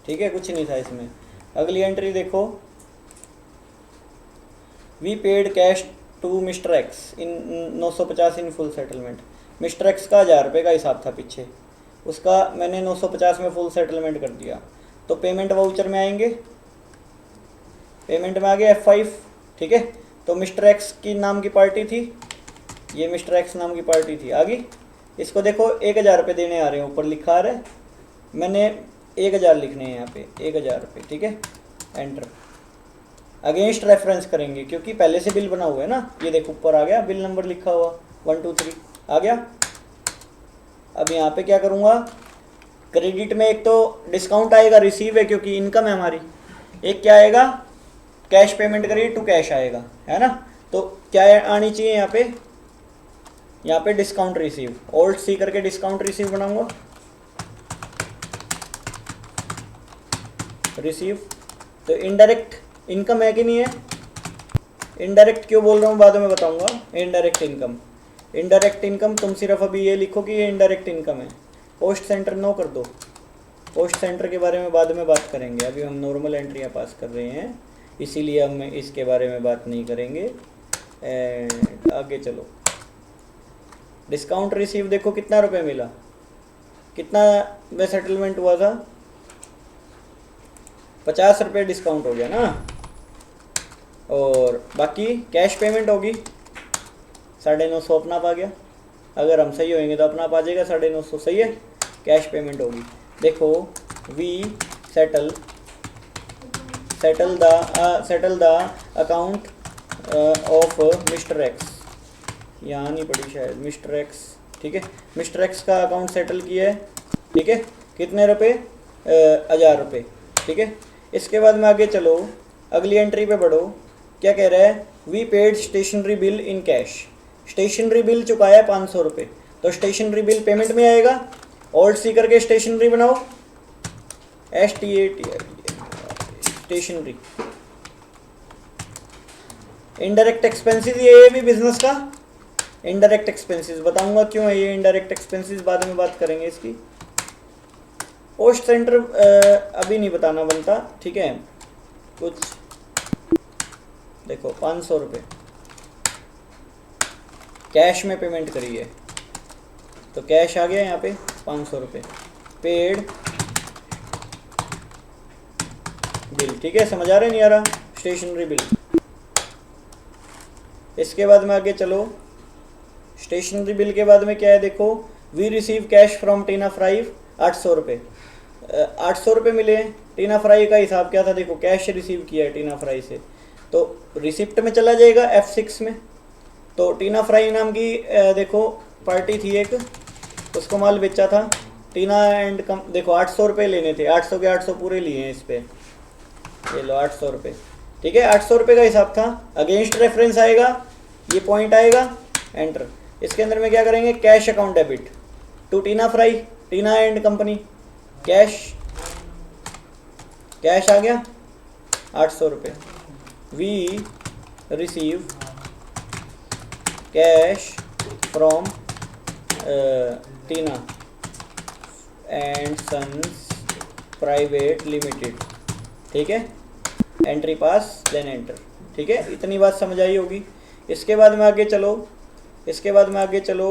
S1: ठीक है, कुछ नहीं था इसमें। अगली एंट्री देखो, we paid cash to mister X in 950 in full settlement. Mister X का 1,000 रुपये का हिसाब था पीछे, उसका मैंने 950 में फुल सेटलमेंट कर दिया, तो पेमेंट वाउचर में आएंगे, पेमेंट में आ गया F5, ठीक है। तो मिस्टर एक्स की नाम की पार्टी थी, ये मिस्टर एक्स नाम की पार्टी थी, आगे इसको देखो 1,000 रुपये देने आ रहे हैं, ऊपर लिखा आ रहा है, मैंने 1,000 लिखने हैं यहाँ पे, 1,000 रुपये, ठीक है, एंटर। अगेंस्ट रेफरेंस करेंगे क्योंकि पहले से बिल बना हुआ है ना, ये देखो ऊपर आ गया बिल नंबर लिखा हुआ 1 2 3 आ गया। अब यहाँ पे क्या करूँगा, क्रेडिट में एक तो डिस्काउंट आएगा, रिसीव है क्योंकि इनकम है हमारी, एक क्या आएगा, कैश पेमेंट करिए टू कैश आएगा, है ना। तो क्या आनी चाहिए यहाँ पे डिस्काउंट रिसीव, ऑल्ट सी करके डिस्काउंट रिसीव बनाऊंगा, रिसीव। तो इनडायरेक्ट इनकम है कि नहीं है, इनडायरेक्ट क्यों बोल रहा हूँ बाद में बताऊंगा, इनडायरेक्ट इनकम, इनडायरेक्ट इनकम तुम सिर्फ अभी ये लिखो कि ये इनडायरेक्ट इनकम है। पोस्ट सेंटर नो कर दो, पोस्ट सेंटर के बारे में बाद में बात करेंगे, अभी हम नॉर्मल एंट्रियाँ पास कर रहे हैं, इसीलिए हम इसके बारे में बात नहीं करेंगे। एंड आगे चलो, डिस्काउंट रिसीव देखो कितना रुपए मिला, कितना में सेटलमेंट हुआ था, 50 रुपये डिस्काउंट हो गया ना, और बाकी कैश पेमेंट होगी 950 अपना आ गया, अगर हम सही होंगे तो अपना आ जाएगा 950, सही है, कैश पेमेंट होगी। देखो we settle the account of mister X, यहाँ नहीं पड़ी शायद, मिस्टर एक्स, ठीक है, मिस्टर एक्स का अकाउंट सेटल किया है, ठीक है, कितने रुपए, 1,000 रुपये, ठीक है। इसके बाद में आगे चलो, अगली एंट्री पे बढ़ो, क्या कह रहा है, we paid stationery bill in cash, stationery bill चुकाया 500 रुपये, तो स्टेशनरी बिल पेमेंट में आएगा, ऑल्ट सी करके स्टेशनरी बनाओ, STAT स्टेशनरी। इनडायरेक्ट एक्सपेंसेस ये भी बिजनेस का इनडायरेक्ट एक्सपेंसेस, बताऊंगा क्यों है ये इनडायरेक्ट एक्सपेंसेस, बाद में बात करेंगे इसकी। पोस्ट सेंटर अभी नहीं बताना बनता, ठीक है, कुछ देखो 500 रुपये कैश में पेमेंट करिए, तो कैश आ गया यहाँ पे 500 रुपये, पेड बिल, ठीक है, समझ आ रहे नहीं आ रहा, स्टेशनरी बिल। इसके बाद में आगे चलो, स्टेशनरी बिल के बाद में क्या है, देखो we receive cash from Tina Fry 800 रुपये, 800 रुपये मिले। टीना फ्राई का हिसाब क्या था, देखो कैश रिसीव किया है टीना फ्राई से, तो रिसिप्ट में चला जाएगा F6 में। तो टीना फ्राई नाम की देखो पार्टी थी एक, उसको माल बेचा था टीना एंड कम। देखो 800 रुपये लेने थे, 800 के 800 पूरे लिए हैं इस पे, ये लो 800 रुपये, ठीक है। 800 रुपये का हिसाब था। अगेंस्ट रेफरेंस आएगा, ये पॉइंट आएगा, एंटर। इसके अंदर में क्या करेंगे, cash account debit to Tina Fry, Tina and company, cash, cash आ गया 800 रुपये। We receive cash from Tina and sons private limited, ठीक है। एंट्री पास देन एंटर, ठीक है। इतनी बात समझ आई होगी। इसके बाद में आगे चलो, इसके बाद में आगे चलो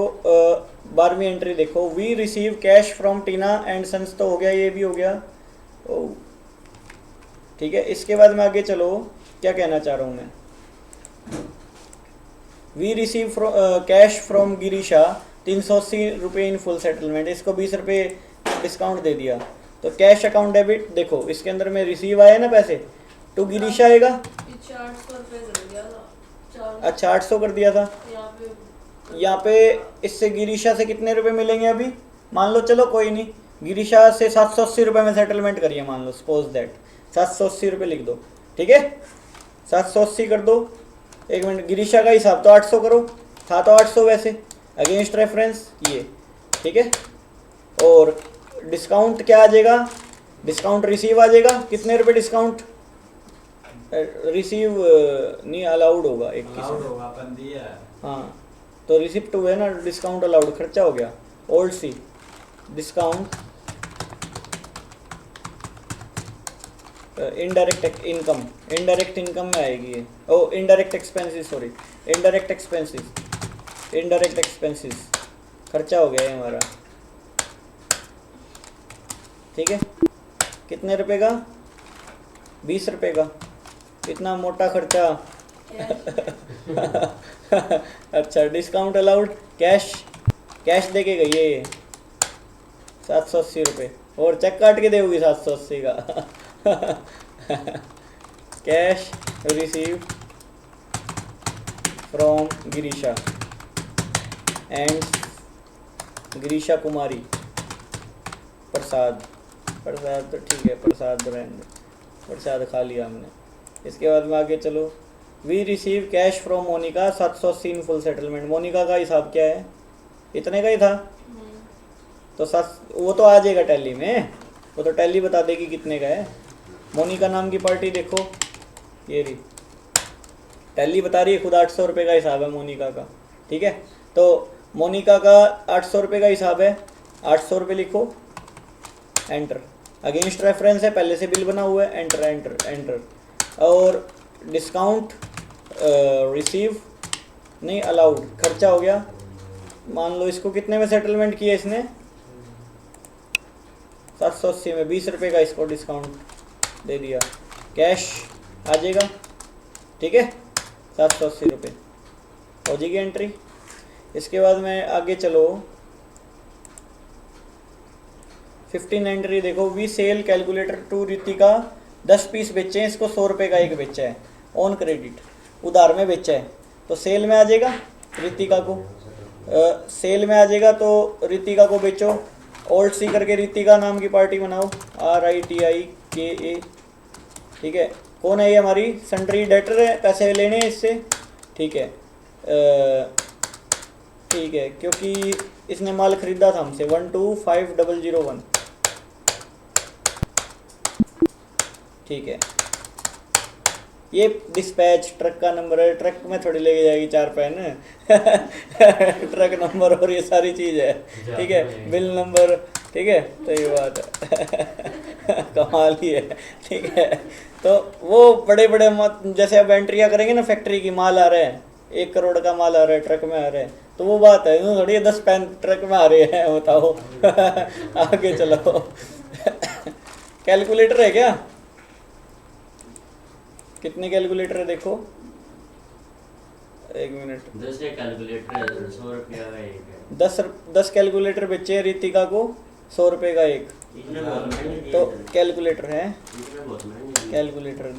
S1: 12वीं एंट्री देखो, we receive cash from Tina and sons, तो हो गया, ये भी हो गया, ओ ठीक है। इसके बाद में आगे चलो, क्या कहना चाह रहा हूँ मैं, we receive cash from Girisha 380 रुपये इन फुल सेटलमेंट, इसको 20 रुपये डिस्काउंट दे दिया। तो कैश अकाउंट डेबिट, देखो इसके अंदर में रिसीव आया ना पैसे, टू गिरीशा आएगा।
S4: ये 400 रुपये कर दिया था।
S1: अच्छा 800 कर दिया था। यहाँ पे इससे गिरीशा से कितने रुपए मिलेंगे अभी, मान लो, चलो कोई नहीं, गिरीशा से 780 रुपये में सेटलमेंट करिए, मान लो सपोज दैट 780 रुपये लिख दो, ठीक है। 780 कर दो, एक मिनट, गिरीशा का हिसाब तो 800 करो, था तो 800 वैसे, अगेंस्ट रेफरेंस ये, ठीक है। और डिस्काउंट क्या आ जाएगा, डिस्काउंट रिसीव आ जाएगा, कितने रुपए डिस्काउंट, रिसीव नहीं अलाउड होगा, एक
S2: अलाउड होगा, अपन दिया है।
S1: हाँ, तो रिसिप्ट हुए ना, डिस्काउंट अलाउड, खर्चा हो गया। ओल्ड सी discount indirect income, indirect income में आएगी ये, oh indirect expenses, sorry indirect expenses, indirect expenses, खर्चा हो गया है हमारा, ठीक है। कितने रुपए का, 20 रुपये का, इतना मोटा खर्चा अच्छा, डिस्काउंट अलाउड, कैश, कैश दे के गई है ये 780 रुपये, और चेक काट के देगी 780 का cash receive from Girisha and Girisha Kumari Prasad, Prasad तो ठीक है, प्रसाद ब्रांड, प्रसाद खा लिया हमने। इसके बाद में आगे चलो, we receive cash from Monica 780 in full settlement, Monica का हिसाब क्या है, इतने का ही था, तो वो तो आ जाएगा टैली में, वो तो टैली बता देगी कितने का है। मोनिका नाम की पार्टी देखो, ये रही, टैली बता रही है खुद, 800 रुपये का हिसाब है मोनिका का, ठीक है। तो मोनिका का 800 रुपये का हिसाब है, 800 रुपये लिखो, एंटर। अगेंस्ट रेफरेंस है, पहले से बिल बना हुआ है, एंटर एंटर एंटर। और डिस्काउंट रिसीव नहीं अलाउड, खर्चा हो गया, मान लो इसको कितने में सेटलमेंट किया इसने, 780 में, 20 रुपये का इसको डिस्काउंट दे दिया, कैश आ जाएगा, ठीक है, 780 रुपये हो जाएगी एंट्री। इसके बाद में आगे चलो 15 एंट्री देखो, we sell calculator to Ritika, 10 piece बेचे हैं, इसको 100 रुपये का एक बेचा है, ऑन क्रेडिट, उधार में बेचा है, तो सेल में आ जाएगा रितिका को, सेल में आ जाएगा, तो रितिका को बेचो, ओल्ड सी करके रितिका नाम की पार्टी बनाओ, RITIKA, ठीक है। कौन है ये, हमारी सन्ड्री डेटर है, पैसे लेने हैं इससे, ठीक है, ठीक है, क्योंकि इसने माल खरीदा था हमसे 125001, ठीक है। ये डिस्पैच ट्रक का नंबर है, ट्रक में थोड़ी लेके जाएगी 4 पेन ट्रक नंबर और ये सारी चीज़ है, ठीक है, बिल नंबर, ठीक है, तो ये बात है कमाल ही है, ठीक है। तो वो बड़े बड़े जैसे अब एंट्रियाँ करेंगे ना, फैक्ट्री की माल आ रहा है, 1 करोड़ का माल आ रहा है, ट्रक में आ रहा है, तो वो बात है, थोड़ी 10 पेन ट्रक में आ रहे हैं, बताओ आगे चलो कैलकुलेटर है क्या, कितने कैलकुलेटर है देखो, 1 मिनट,
S3: 10 कैलकुलेटर है, 100 रुपया का एक है,
S1: 10 कैलकुलेटर बेचे हैं रितिका को, 100 रुपये का एक,
S3: इसमें बहुत महंगे दिए
S1: तो
S3: थे।
S1: कैलकुलेटर है,
S3: इसमें बहुत महंगे दिए
S1: कैलकुलेटर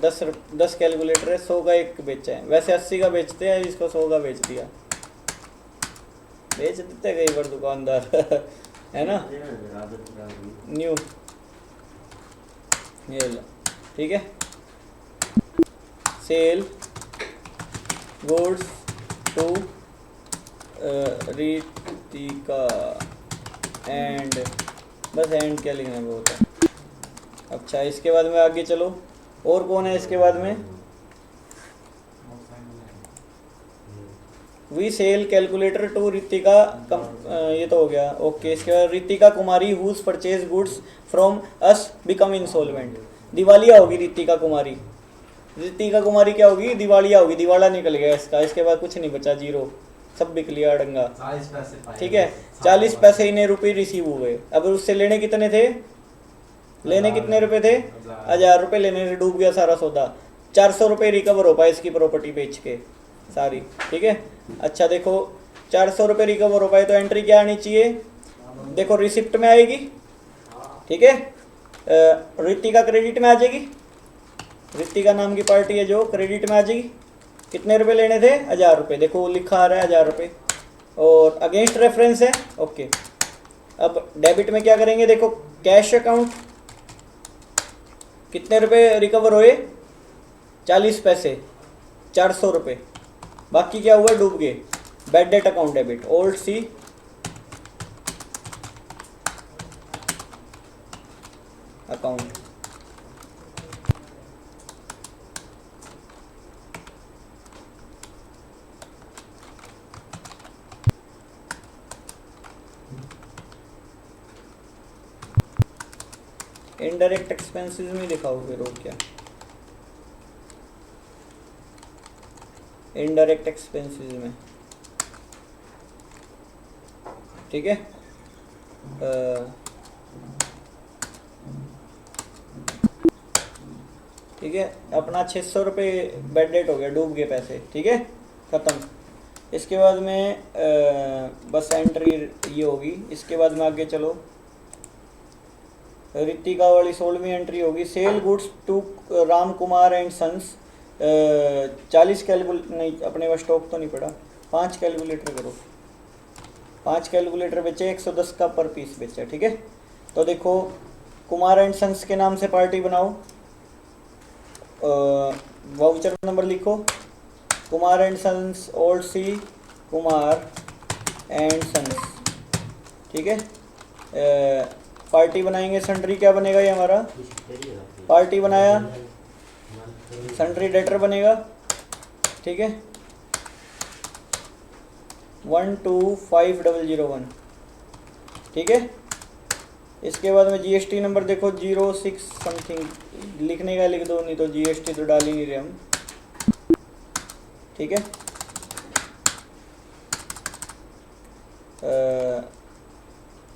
S1: 10 कैलकुलेटर है, 100 का एक बेचा है। वैसे 80 का बेचते हैं, इसको 100 का बेच दिया। बेच देते हैं कई बार दुकानदार है ना।
S3: आदत खराब हुई।
S1: न्यू ये लो, ठीक है। Sell goods to Ritika and, बस एंड क्या लिखना है वो होता है। अच्छा, इसके बाद में आगे चलो, और कौन है इसके बाद में? We sell calculator to Ritika ये तो हो गया। ओके, इसके बाद Ritika Kumari whose purchase goods from us become insolvent. दिवालिया होगी रितिका कुमारी। रितिका कुमारी क्या होगी? दिवालिया होगी, दिवाला निकल गया इसका। इसके बाद कुछ नहीं बचा, जीरो, सब बिक लिया डंगा।
S2: 40 पैसे पाए।
S1: ठीक है, 40 पैसे इन्हें रुपये रिसीव हुए। अब उससे लेने कितने थे? लेने कितने रुपए थे? 1000 रुपये लेने से डूब गया सारा सौदा। 400 रुपये रिकवर हो पाए इसकी प्रॉपर्टी बेच के सारी। ठीक है, अच्छा देखो 400 रुपये रिकवर हो पाए तो एंट्री क्या आनी चाहिए? देखो रिसिप्ट में आएगी। ठीक है, रितिका क्रेडिट में आ जाएगी। रितिका नाम की पार्टी है जो क्रेडिट में आ जाएगी। कितने रुपए लेने थे? 1000 रुपये। देखो लिखा आ रहा है 1000 रुपये, और अगेंस्ट रेफरेंस है। ओके, अब डेबिट में क्या करेंगे? देखो कैश अकाउंट, कितने रुपए रिकवर हुए? 40 पैसे, 400 रुपये। बाकी क्या हुआ? डूब गए। Bad debt account debit, alt C account. Indirect expenses में दिखाओ फिर, और क्या? इनडायरेक्ट एक्सपेंसेस में, ठीक है। ठीक है, अपना 600 रुपये बैड डेट हो गया, डूब गए पैसे। ठीक है, ख़त्म। इसके बाद में बस एंट्री ये होगी। इसके बाद में आगे चलो, रितिका वाली 16वीं एंट्री होगी। Sell goods to Ram Kumar and sons. 40 calculator नहीं, अपने पास स्टॉक तो नहीं पड़ा। 5 कैलकुलेटर करो, 5 कैलकुलेटर बेचे, 110 का पर पीस बेचा। ठीक है, तो देखो कुमार एंड सन्स के नाम से पार्टी बनाओ। वाउचर नंबर लिखो, Kumar and sons, alt C Kumar and sons. ठीक है, पार्टी बनाएंगे। सन्ड्री क्या बनेगा ये हमारा? पार्टी बनाया, सन्ड्री डेटर बनेगा। ठीक है, 125001। ठीक है, इसके बाद में जीएसटी नंबर देखो 06 समथिंग लिखने का लिख दो, नहीं तो जीएसटी तो डाल ही नहीं रहे हम। ठीक है,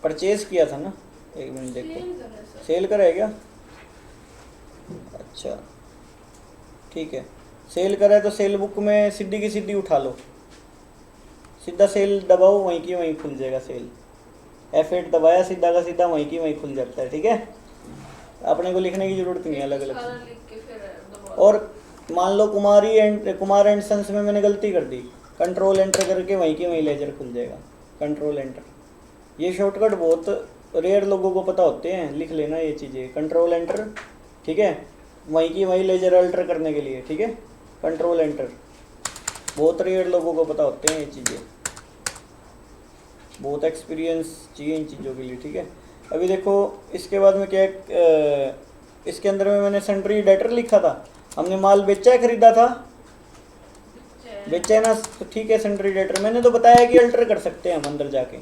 S1: परचेज किया था ना, एक मिनट देखो, सेल करा है क्या? अच्छा ठीक है, सेल करा है तो सेल बुक में सीधी की सीधी उठा लो, सीधा सेल दबाओ, वहीं की वहीं खुल जाएगा सेल। F8 दबाया, सीधा का सीधा वहीं की वहीं खुल जाता है। ठीक है, अपने को लिखने की जरूरत नहीं है अलग अलग। और मान लो कुमार एंड सन्स में मैंने गलती कर दी, कंट्रोल एंटर करके वहीं की वहीं लेजर खुल जाएगा। कंट्रोल एंटर, ये शॉर्टकट बहुत रेयर लोगों को पता होते हैं, लिख लेना ये चीज़ें। कंट्रोल एंटर, ठीक है, वहीं की वहीं लेजर अल्टर करने के लिए। ठीक है, कंट्रोल एंटर, बहुत रेयर लोगों को पता होते हैं ये चीज़ें, बहुत एक्सपीरियंस चाहिए इन चीज़ों के लिए। ठीक है, अभी देखो इसके बाद में क्या है, इसके अंदर में मैंने सन्ड्री डेटर लिखा था, हमने माल बेचा है, खरीदा था, बेचा है ना, तो ठीक है। सन्ड्री डेटर मैंने तो बताया कि अल्टर कर सकते हैं हम अंदर जाके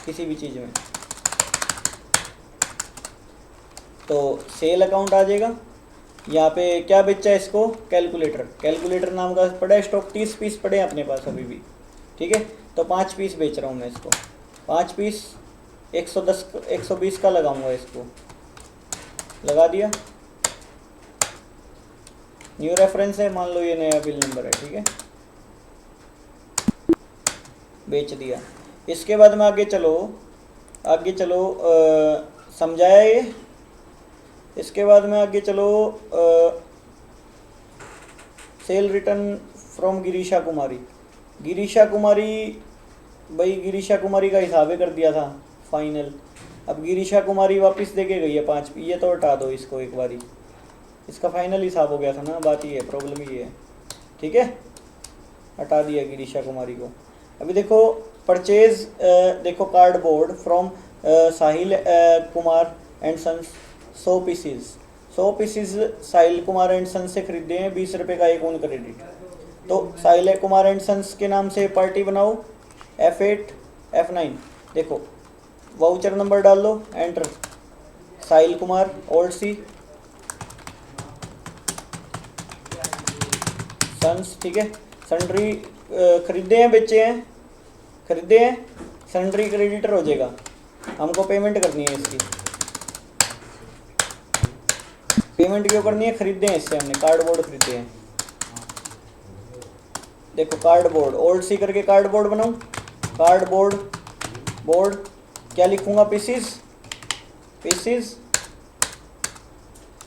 S1: किसी भी चीज़ में। तो सेल अकाउंट आ जाएगा। यहाँ पे क्या बेचा है इसको? कैलकुलेटर, कैलकुलेटर नाम का पड़ा है स्टॉक, 30 पीस पड़े हैं अपने पास अभी भी। ठीक है, तो 5 पीस बेच रहा हूँ मैं इसको, 5 पीस 120 का लगाऊंगा, इसको लगा दिया। न्यू रेफरेंस है, मान लो ये नया बिल नंबर है। ठीक है, बेच दिया। इसके बाद में आगे चलो, आगे चलो, समझाया ये। इसके बाद में आगे चलो, सेल रिटर्न फ्रॉम गिरीशा कुमारी। गिरीशा कुमारी, भाई गिरीशा कुमारी का हिसाब ही कर दिया था फाइनल। अब गिरीशा कुमारी वापस दे के गई है 5, ये तो हटा दो इसको एक बारी, इसका फाइनल हिसाब हो गया था ना, बात ये है, प्रॉब्लम ये है, ठीक है, हटा दिया गिरीशा कुमारी को। अभी देखो परचेज, देखो cardboard from Sahil Kumar and sons 100 pieces, 100 pieces Sahil Kumar and sons से खरीदे हैं, 20 रुपये का एक ऑन क्रेडिट। तो साहिल कुमार एंड सन्स के नाम से पार्टी बनाओ, F8 F9, देखो वाउचर नंबर डाल लो, एंटर, साहिल कुमार ओल्ड सी सन्स, ठीक है। सन्ड्री खरीदे हैं, बेचे हैं, खरीदे हैं, सन्ड्री क्रेडिटर हो जाएगा, हमको पेमेंट करनी है इसकी। पेमेंट क्यों करनी है, खरीदे हैं इससे हमने, कार्डबोर्ड खरीदे हैं। देखो कार्डबोर्ड ओल्ड सी करके कार्डबोर्ड बनाऊं, कार्डबोर्ड बोर्ड क्या लिखूंगा, पीसीज, पीसीज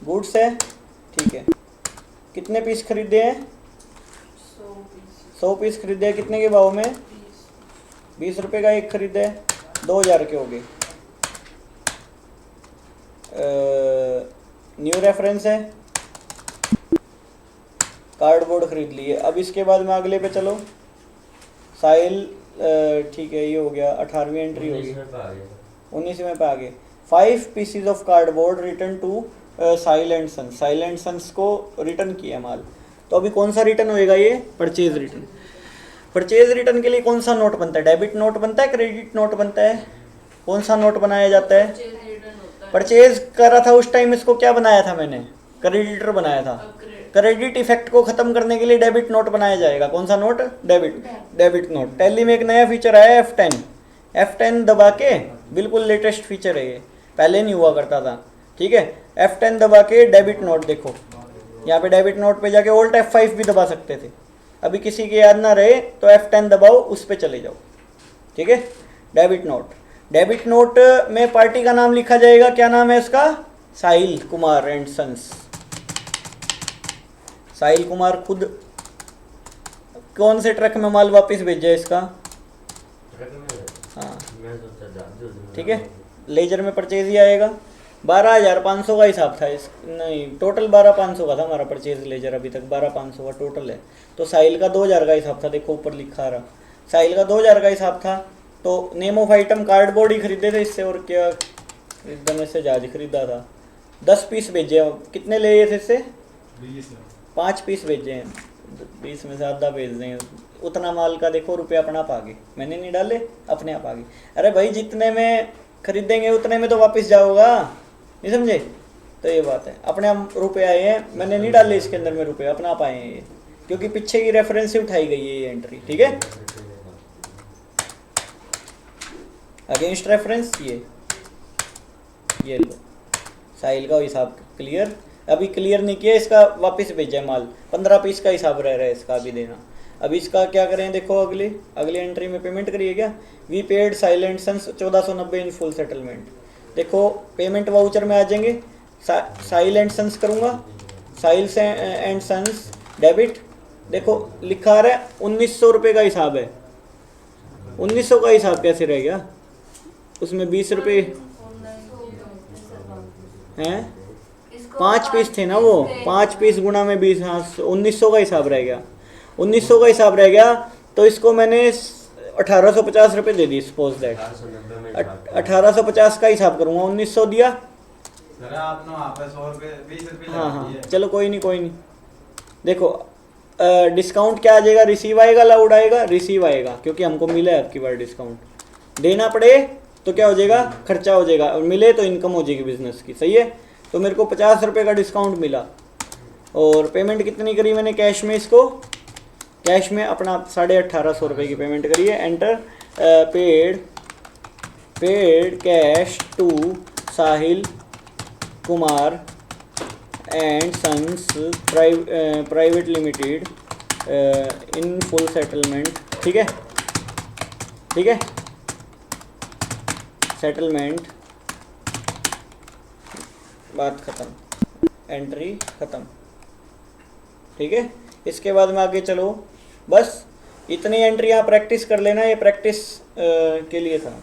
S1: गुड्स है, ठीक है। कितने पीस खरीदे हैं, 100 पीस खरीदे हैं, कितने के भाव में, 20 रुपये का एक खरीदे, 2000 के हो गए। न्यू रेफरेंस है, कार्डबोर्ड खरीद लिए। अब इसके बाद में अगले पे चलो, साहिल, ठीक है, ये हो गया, 18वीं एंट्री होगी, 19वें पे आ गए। 5 pieces of cardboard return to Sahil and sons, Sahil and sons को रिटर्न किया माल। तो अभी कौन सा रिटर्न होएगा, ये परचेज रिटर्न। परचेज रिटर्न के लिए कौन सा नोट बनता है, डेबिट नोट बनता है, क्रेडिट नोट बनता है, कौन सा नोट बनाया जाता है, परचेज कर रहा था उस टाइम, इसको क्या बनाया था मैंने, क्रेडिटर बनाया था। क्रेडिट इफेक्ट को खत्म करने के लिए डेबिट नोट बनाया जाएगा, कौन सा नोट, डेबिट नोट। टैली में एक नया फीचर आया है F10 दबा के, बिल्कुल लेटेस्ट फीचर है ये, पहले नहीं हुआ करता था, ठीक है। F10 दबा के डेबिट नोट, देखो यहाँ पे डेबिट नोट पे जाके Alt F5 भी दबा सकते थे, अभी किसी के याद ना रहे तो F10 दबाओ, उस पे चले जाओ, ठीक है। डेबिट नोट, डेबिट नोट में पार्टी का नाम लिखा जाएगा, क्या नाम है इसका, साहिल कुमार एंड सन्स। साहिल कुमार खुद कौन से ट्रक में माल वापस भेजा है इसका, हाँ ठीक है, लेजर में परचेज ही आएगा। 12,500 का हिसाब था इस, नहीं टोटल 12,500 का था हमारा परचेज लेजर, अभी तक 12,500 का टोटल है। तो साहिल का 2,000 का हिसाब था, देखो ऊपर लिखा रहा, साहिल का 2,000 का हिसाब था। तो नेम ऑफ आइटम कार्डबोर्ड ही खरीदे थे इससे, और क्या एकदम ऐसे जहाज खरीदा था। 10 पीस भेजे, कितने ले थे इससे, 5 पीस भेजे हैं, 20 में से आधा भेज दें, उतना माल का देखो रुपये अपने आप आ गए, मैंने नहीं डाले, अपने आप आ गए। अरे भाई जितने में खरीदेंगे उतने में तो वापस जाओगा, नहीं समझे, तो ये बात है, अपने आप रुपये आए हैं, मैंने नहीं डाले इसके अंदर में रुपये, अपने आप आए हैं ये, क्योंकि पीछे की रेफरेंस से उठाई गई है ये एंट्री, ठीक है। अगेंस्ट रेफरेंस ये लो, साहिल का हिसाब क्लियर, अभी क्लियर नहीं किया, इसका वापस भेजा है माल, 15 पीस का हिसाब रह रहा है इसका अभी देना। अभी इसका क्या करें, देखो अगली एंट्री में पेमेंट करिए क्या, we paid Sahil and sons 1490 in full settlement. देखो पेमेंट वाउचर में आ जाएंगे, साहिल एंड सन्स करूँगा, साहिल से एंड सन्स डेबिट, देखो लिखा आ रहा है 1900 रुपये का हिसाब है, 1900 का हिसाब कैसे रह गया, उसमें 20 रुपये हैं, 5 पीस थे ना वो, 5 पीस गुना में 20, हाँ 1900 का हिसाब रह गया, 1900 का हिसाब रह गया। तो इसको मैंने 1850 रुपये दे दी, सपोज दैट 1850 का हिसाब करूँगा, 1900 दिया,
S2: आपने वहाँ पे 100 रुपये 20 रुपये,
S1: हाँ चलो कोई नहीं, देखो डिस्काउंट क्या आ जाएगा, रिसीव आएगा, लाउड आएगा, रिसीव आएगा, क्योंकि हमको मिला है आपकी बार डिस्काउंट, देना पड़े तो क्या हो जाएगा, खर्चा हो जाएगा, और मिले तो इनकम हो जाएगी बिजनेस की, सही है। तो मेरे को 50 रुपये का डिस्काउंट मिला, और पेमेंट कितनी करी मैंने कैश में, इसको कैश में अपना 1850 रुपये की पेमेंट करी है, enter, paid cash to Sahil Kumar and sons private limited in full settlement, ठीक है, सेटलमेंट, बात ख़त्म, एंट्री ख़त्म, ठीक है। इसके बाद में आगे चलो, बस इतनी एंट्री यहाँ प्रैक्टिस कर लेना, ये प्रैक्टिस के लिए था।